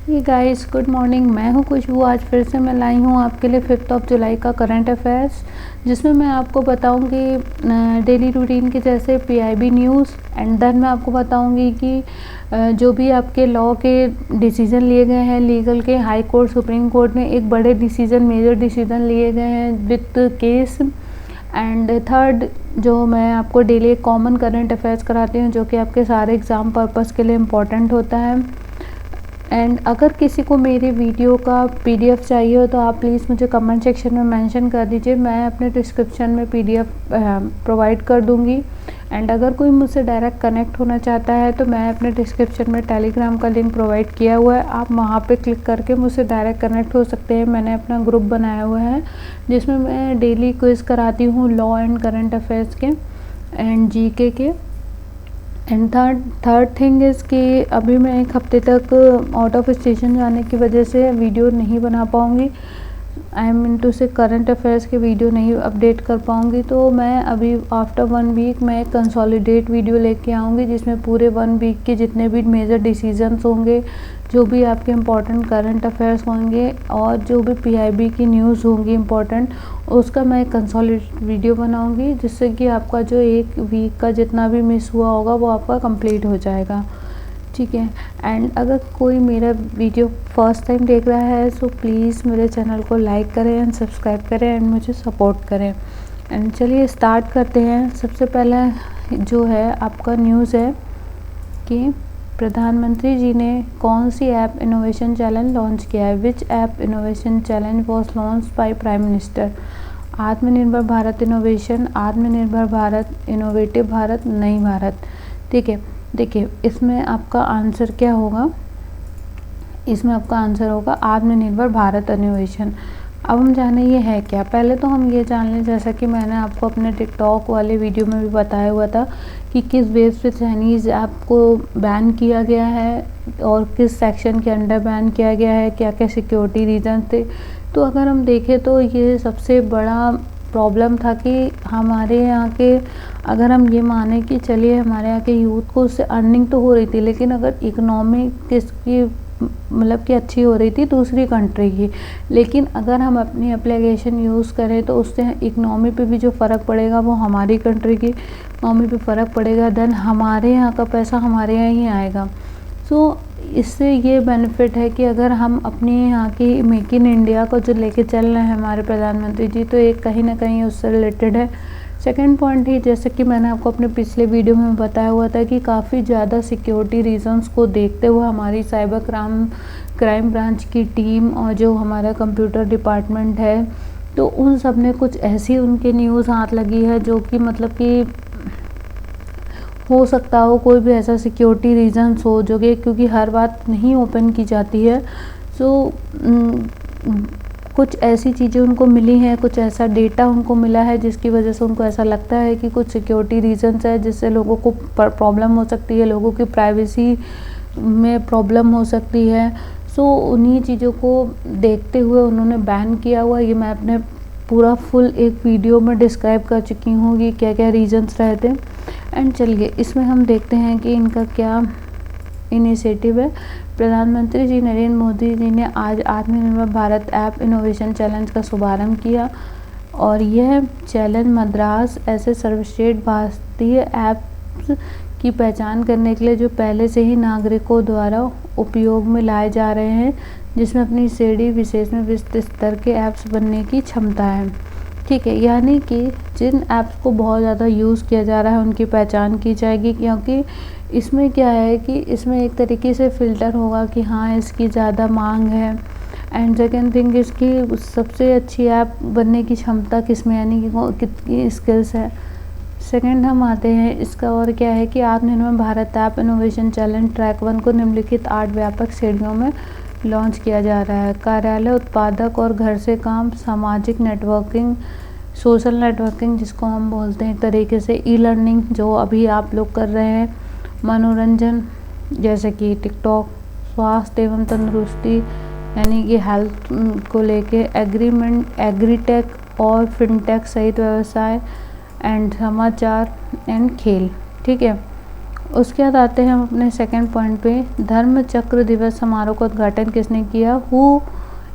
Hey guys, good morning. मैं हूं खुशबू। आज फिर से मैं लाई हूं आपके लिए 5 जुलाई का करंट अफेयर्स, जिसमें मैं आपको बताऊंगी डेली रूटीन के जैसे पीआईबी न्यूज़। एंड देन मैं आपको बताऊंगी कि जो भी आपके लॉ के डिसीज़न लिए गए हैं, लीगल के, हाई कोर्ट, सुप्रीम कोर्ट में एक बड़े डिसीज़न, मेजर डिसीज़न लिए गए हैं विथ केस। एंड थर्ड, जो मैं आपको डेली कॉमन करंट अफेयर्स कराती हूँ, जो कि आपके सारे एग्ज़ाम पर्पस के लिए इम्पॉर्टेंट होता है। एंड अगर किसी को मेरे वीडियो का पीडीएफ चाहिए हो तो आप प्लीज़ मुझे कमेंट सेक्शन में मेंशन कर दीजिए, मैं अपने डिस्क्रिप्शन में पीडीएफ प्रोवाइड कर दूंगी। एंड अगर कोई मुझसे डायरेक्ट कनेक्ट होना चाहता है तो मैं अपने डिस्क्रिप्शन में टेलीग्राम का लिंक प्रोवाइड किया हुआ है, आप वहाँ पे क्लिक करके मुझसे डायरेक्ट कनेक्ट हो सकते हैं। मैंने अपना ग्रुप बनाया हुआ है जिसमें मैं डेली क्विज़ कराती हूँ लॉ एंड करंट अफेयर्स के एंड जीके के। एंड थर्ड थिंग इज़ कि अभी मैं एक हफ्ते तक आउट ऑफ स्टेशन जाने की वजह से वीडियो नहीं बना पाऊँगी। आई एम इनटू से करंट अफेयर्स के वीडियो नहीं अपडेट कर पाऊँगी, तो मैं अभी आफ्टर 1 वीक मैं एक कंसोलिडेट वीडियो लेके आऊँगी जिसमें पूरे 1 वीक के जितने भी मेजर डिसीजंस होंगे, जो भी आपके इम्पोर्टेंट करंट अफेयर्स होंगे और जो भी पीआईबी की न्यूज़ होंगी इम्पोर्टेंट, उसका मैं एक कंसोलिडेट वीडियो बनाऊँगी, जिससे कि आपका जो एक वीक का जितना भी मिस हुआ होगा वो आपका कंप्लीट हो जाएगा। ठीक है। एंड अगर कोई मेरा वीडियो फर्स्ट टाइम देख रहा है तो प्लीज़ मेरे चैनल को लाइक करें एंड सब्सक्राइब करें एंड मुझे सपोर्ट करें। एंड चलिए स्टार्ट करते हैं। सबसे पहले जो है आपका न्यूज़ है कि प्रधानमंत्री जी ने कौन सी ऐप इनोवेशन चैलेंज लॉन्च किया है। विच app innovation challenge was launch by prime minister. आत्मनिर्भर भारत इनोवेशन, आत्मनिर्भर भारत, इनोवेटिव भारत, नई भारत। ठीक है, देखिए इसमें आपका आंसर क्या होगा। इसमें आपका आंसर होगा आत्मनिर्भर भारत इनोवेशन। अब हम जाने ये है क्या। पहले तो हम ये जान लें, जैसा कि मैंने आपको अपने टिकटॉक वाले वीडियो में भी बताया हुआ था कि किस बेस पे चाइनीज़ ऐप को बैन किया गया है और किस सेक्शन के अंडर बैन किया गया है, क्या क्या सिक्योरिटी रीजन थे। तो अगर हम देखें तो ये सबसे बड़ा प्रॉब्लम था कि हमारे यहाँ के, अगर हम ये माने कि चलिए हमारे यहाँ के यूथ को उससे अर्निंग तो हो रही थी, लेकिन अगर इकोनॉमी किसकी मतलब कि अच्छी हो रही थी दूसरी कंट्री की, लेकिन अगर हम अपनी एप्लीकेशन यूज़ करें तो उससे इकनॉमी पे भी जो फ़र्क पड़ेगा वो हमारी कंट्री की इकनॉमी पे फ़र्क पड़ेगा, देन हमारे यहाँ का पैसा हमारे यहाँ ही आएगा। सो इससे ये बेनिफिट है कि अगर हम अपने यहाँ की मेक इन इंडिया को जो लेके चल रहे हैं हमारे प्रधानमंत्री जी, तो एक कहीं ना कहीं उससे रिलेटेड है। सेकंड पॉइंट ही, जैसे कि मैंने आपको अपने पिछले वीडियो में बताया हुआ था कि काफ़ी ज़्यादा सिक्योरिटी रीजंस को देखते हुए हमारी साइबर क्राइम ब्रांच की टीम और जो हमारा कंप्यूटर डिपार्टमेंट है, तो उन सब ने कुछ ऐसी उनके न्यूज़ हाथ लगी है जो कि मतलब कि हो सकता हो कोई भी ऐसा सिक्योरिटी रीजंस हो जो कि, क्योंकि हर बात नहीं ओपन की जाती है। सो कुछ ऐसी चीज़ें उनको मिली हैं, कुछ ऐसा डेटा उनको मिला है जिसकी वजह से उनको ऐसा लगता है कि कुछ सिक्योरिटी रीजंस है जिससे लोगों को प्रॉब्लम हो सकती है, लोगों की प्राइवेसी में प्रॉब्लम हो सकती है। सो उन्हीं चीज़ों को देखते हुए उन्होंने बैन किया हुआ। ये मैं अपने पूरा फुल एक वीडियो में डिस्क्राइब कर चुकी हूँ कि क्या क्या रीजंस रहे थे। एंड चलिए इसमें हम देखते हैं कि इनका क्या इनिशिएटिव है। प्रधानमंत्री जी नरेंद्र मोदी जी ने आज आत्मनिर्भर भारत ऐप इनोवेशन चैलेंज का शुभारंभ किया और यह चैलेंज मद्रास ऐसे सर्वश्रेष्ठ भारतीय ऐप्स की पहचान करने के लिए जो पहले से ही नागरिकों द्वारा उपयोग में लाए जा रहे हैं, जिसमें अपनी श्रेणी विशेष में विश्व स्तर के ऐप्स बनने की क्षमता है। ठीक है, यानी कि जिन ऐप्स को बहुत ज़्यादा यूज़ किया जा रहा है उनकी पहचान की जाएगी, क्योंकि इसमें क्या है कि इसमें एक तरीके से फ़िल्टर होगा कि हाँ इसकी ज़्यादा मांग है। एंड सेकेंड थिंग, इसकी सबसे अच्छी ऐप बनने की क्षमता किसमें, यानी कि वो कितनी स्किल्स है। सेकेंड हम आते हैं इसका, और क्या है कि आत्मनिर्भर Bharat app innovation challenge track 1 को निम्नलिखित 8 व्यापक श्रेणियों में लॉन्च किया जा रहा है। कार्यालय, उत्पादक और घर से काम, सामाजिक नेटवर्किंग, सोशल नेटवर्किंग जिसको हम बोलते हैं एक तरीके से, ई लर्निंग जो अभी आप लोग कर रहे हैं, मनोरंजन जैसे कि टिकटॉक, स्वास्थ्य एवं तंदुरुस्ती यानी कि हेल्थ को लेके, एग्रीटेक और फिनटेक सहित व्यवसाय, एंड समाचार एंड खेल। ठीक है, उसके बाद आते हैं हम अपने सेकंड पॉइंट पे। धर्म चक्र दिवस समारोह का उद्घाटन किसने किया? हु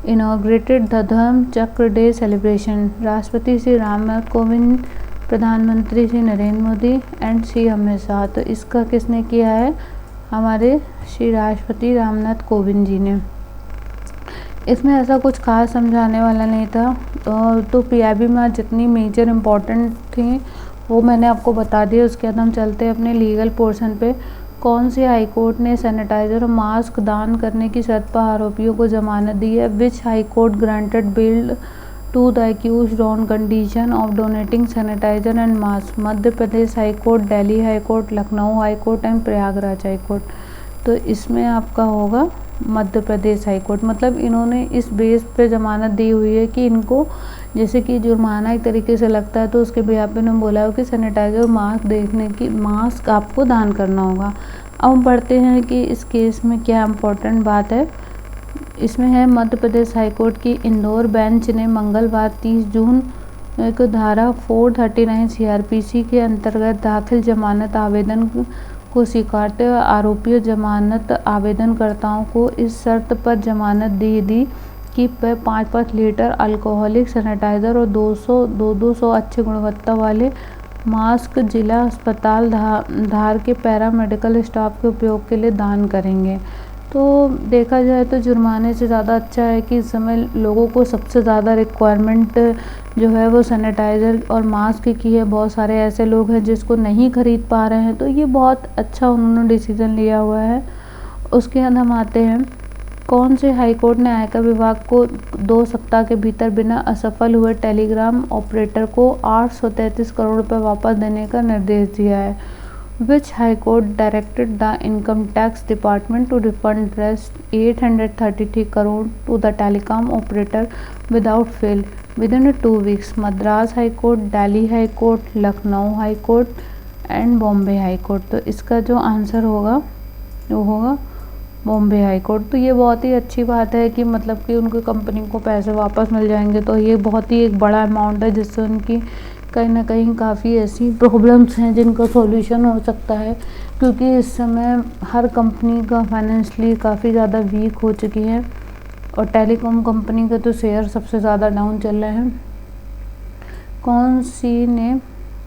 इनॉग्रेटेड द धर्म चक्र डे सेलिब्रेशन? राष्ट्रपति श्री रामनाथ कोविंद, प्रधानमंत्री श्री नरेंद्र मोदी एंड श्री अमित शाह। तो इसका किसने किया है? हमारे श्री राष्ट्रपति रामनाथ कोविंद जी ने। इसमें ऐसा कुछ खास समझाने वाला नहीं था। तो पीआईबी में जितनी मेजर इम्पॉर्टेंट थी वो मैंने आपको बता दिया। उसके बाद हम चलते हैं अपने लीगल पोर्शन पे। कौन सी हाई कोर्ट ने सैनिटाइजर और मास्क दान करने की शर्त पर आरोपियों को जमानत दी है? Which high court granted bail to the accused on condition of donating sanitiser and mask? Madhya Pradesh high court, Delhi high court, Lucknow high court and Prayagraj high court. तो इसमें आपका होगा मध्य प्रदेश हाई कोर्ट। मतलब इन्होंने इस बेस पे ज़मानत दी हुई है कि इनको जैसे कि जुर्माना एक तरीके से लगता है, तो उसके बिहाफ पे उन्होंने बोला हो कि सैनिटाइजर मास्क आपको दान करना होगा। अब हम पढ़ते हैं कि इस केस में क्या इम्पोर्टेंट बात है। इसमें है मध्य प्रदेश हाई कोर्ट की इंदौर बेंच ने मंगलवार 30 जून को धारा 439 सीआरपीसी के अंतर्गत दाखिल जमानत आवेदन को स्वीकारते हुए आरोपी जमानत आवेदनकर्ताओं को इस शर्त पर जमानत दी कि वह 5-5 लीटर अल्कोहलिक सैनिटाइज़र और 200 अच्छी गुणवत्ता वाले मास्क जिला अस्पताल धार के पैरामेडिकल स्टाफ के उपयोग के लिए दान करेंगे। तो देखा जाए तो जुर्माने से ज़्यादा अच्छा है कि इस समय लोगों को सबसे ज़्यादा रिक्वायरमेंट जो है वो सैनिटाइज़र और मास्क की है। बहुत सारे ऐसे लोग हैं जिसको नहीं खरीद पा रहे हैं, तो ये बहुत अच्छा उन्होंने डिसीज़न लिया हुआ है। उसके बाद हम आते हैं कौन से हाई कोर्ट ने आयकर विभाग को 2 सप्ताह के भीतर बिना असफल हुए टेलीग्राम ऑपरेटर को 833 करोड़ रुपए वापस देने का निर्देश दिया है? Which High Court directed the Income Tax Department to refund rest 833 crore to the telecom operator without fail within 2 weeks? Madras High Court, Delhi High Court, Lucknow High Court and Bombay High Court। तो इसका जो answer होगा वो होगा Bombay high court. तो ये बहुत ही अच्छी बात है कि मतलब कि उनकी कंपनी को पैसे वापस मिल जाएंगे। तो ये बहुत ही एक बड़ा अमाउंट है जिससे उनकी कहीं ना कहीं काफ़ी ऐसी प्रॉब्लम्स हैं जिनका सॉल्यूशन हो सकता है, क्योंकि इस समय हर कंपनी का फाइनेंशियली काफ़ी ज़्यादा वीक हो चुकी है और टेलीकॉम कंपनी के तो शेयर सबसे ज़्यादा डाउन चल रहे हैं। कौन सी ने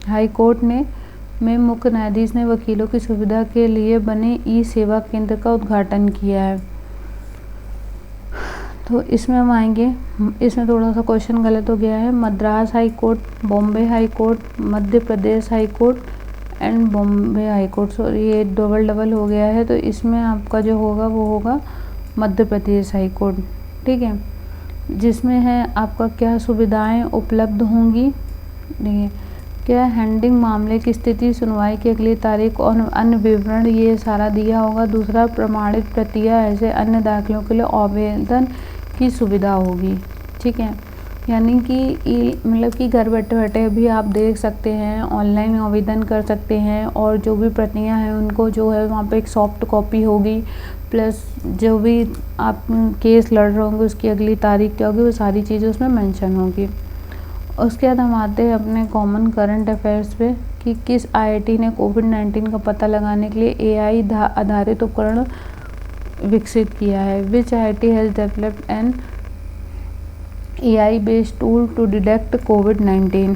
हाई कोर्ट में मुख्य न्यायाधीश ने वकीलों की सुविधा के लिए बने ई सेवा केंद्र का उद्घाटन किया है? तो इसमें हम आएंगे, इसमें थोड़ा सा क्वेश्चन गलत हो गया है। Madras high court, Bombay high court, Madhya Pradesh high court and Bombay high court. Sorry, ये डबल हो गया है। तो इसमें आपका जो होगा वो होगा मध्य प्रदेश हाई कोर्ट। ठीक है, जिसमें है आपका क्या सुविधाएं उपलब्ध होंगी। देखिए, क्या हैंडिंग मामले की स्थिति, सुनवाई की अगली तारीख और अन्य विवरण ये सारा दिया होगा। दूसरा, प्रमाणित प्रतियां ऐसे अन्य दाखिलों के लिए आवेदन की सुविधा होगी। ठीक है, यानी कि मतलब कि घर बैठे बैठे भी आप देख सकते हैं, ऑनलाइन आवेदन कर सकते हैं और जो भी प्रतियां हैं उनको जो है वहाँ पे एक सॉफ्ट कॉपी होगी, प्लस जो भी आप केस लड़ रहे होंगे उसकी अगली तारीख क्या होगी वो सारी चीज़ें उसमें मेंशन होगी। उसके बाद हम आते हैं अपने कॉमन करंट अफेयर्स पे कि किस आईआईटी ने कोविड-19 का पता लगाने के लिए एआई आधारित उपकरण विकसित किया है? Which IIT has developed an AI based tool to detect कोविड-19?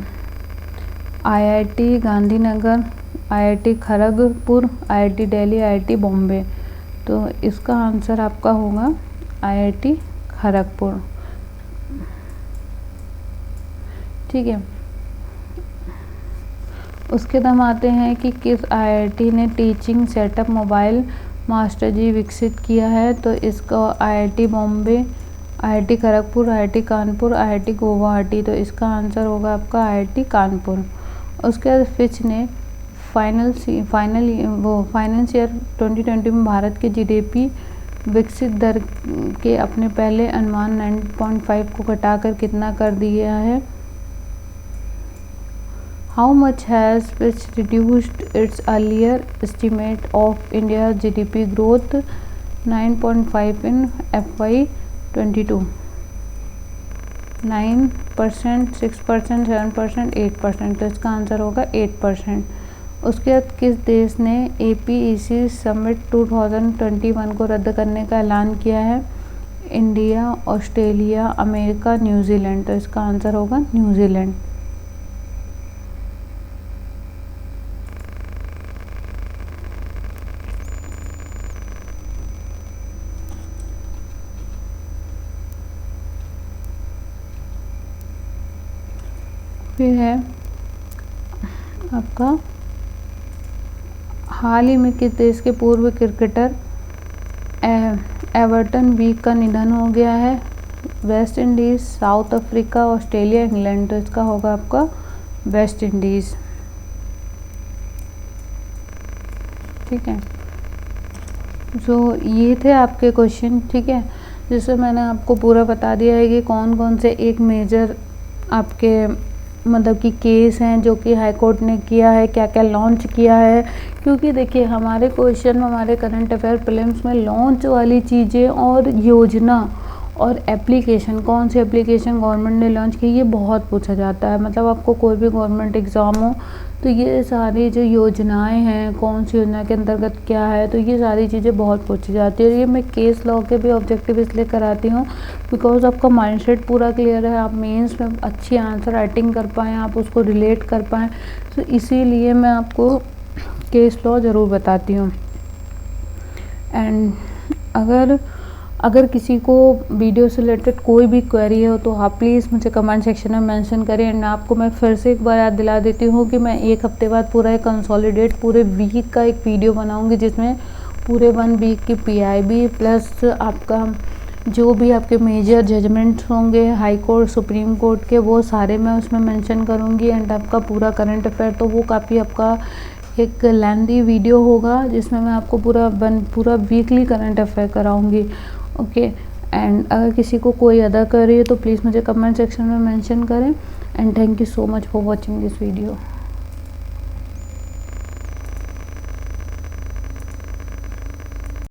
IIT Gandhinagar, IIT Kharagpur, IIT Delhi, IIT Bombay. तो इसका आंसर आपका होगा आईआईटी खड़गपुर। ठीक है, उसके बाद हम आते हैं कि किस आईआईटी ने टीचिंग सेटअप मोबाइल मास्टर जी विकसित किया है? तो इसका IIT Bombay, IIT Kharagpur, IIT Kanpur, IIT Guwahati. तो इसका आंसर होगा आपका आईआईटी कानपुर। उसके बाद फिच ने फाइनेंस ईयर 2020 में भारत के जीडीपी विकसित दर के अपने पहले अनुमान 9.5 को घटाकर कितना कर दिया है? How much has Fitch reduced its earlier estimate of India's GDP growth 9.5 in FY22? 9%, 6%, 7%, 8%। तो इसका आंसर होगा 8%। उसके बाद किस देश ने APEC समिट 2021 को रद्द करने का ऐलान किया है? India, Australia, America, New Zealand. तो इसका आंसर होगा न्यूजीलैंड। फिर है आपका हाल ही में किस देश के पूर्व क्रिकेटर एवर्टन वीक का निधन हो गया है? West Indies, south Africa, Australia, England. तो इसका होगा आपका वेस्ट इंडीज़। ठीक है, जो ये थे आपके क्वेश्चन। ठीक है, जिससे मैंने आपको पूरा बता दिया है कि कौन कौन से एक मेजर आपके मतलब कि केस हैं जो कि हाई कोर्ट ने किया है, क्या क्या लॉन्च किया है। क्योंकि देखिए हमारे क्वेश्चन में, हमारे करंट अफेयर प्रीलिम्स में लॉन्च वाली चीज़ें और योजना और एप्लीकेशन, कौन सी एप्लीकेशन गवर्नमेंट ने लॉन्च की, ये बहुत पूछा जाता है। मतलब आपको कोई भी गवर्नमेंट एग्ज़ाम हो तो ये सारी जो योजनाएं हैं, कौन सी योजना के अंतर्गत क्या है, तो ये सारी चीज़ें बहुत पूछी जाती है। और ये मैं केस लॉ के भी ऑब्जेक्टिव इसलिए कराती हूँ बिकॉज आपका माइंडसेट पूरा क्लियर है, आप मेंस में अच्छी आंसर राइटिंग कर पाएँ, आप उसको रिलेट कर पाएँ। तो इसीलिए मैं आपको केस लॉ ज़रूर बताती हूँ। एंड अगर किसी को वीडियो से रिलेटेड कोई भी क्वेरी हो तो आप प्लीज़ मुझे कमेंट सेक्शन में मेंशन करें। एंड आपको मैं फिर से एक बार याद दिला देती हूँ कि मैं एक हफ्ते बाद पूरा एक कंसोलिडेट पूरे वीक का एक वीडियो बनाऊँगी जिसमें पूरे 1 वीक की PIB प्लस आपका जो भी आपके मेजर जजमेंट्स होंगे हाई कोर्ट, सुप्रीम कोर्ट के, वो सारे मैं उसमें मेंशन करूँगी। एंड आपका पूरा करंट अफेयर, तो वो काफ़ी आपका एक लेंथी वीडियो होगा जिसमें मैं आपको पूरा वीकली करंट अफेयर कराऊंगी। ओके, एंड अगर किसी को कोई अदर क्वेरी है तो प्लीज़ मुझे कमेंट सेक्शन में मेंशन करें। And thank you so much for watching this video.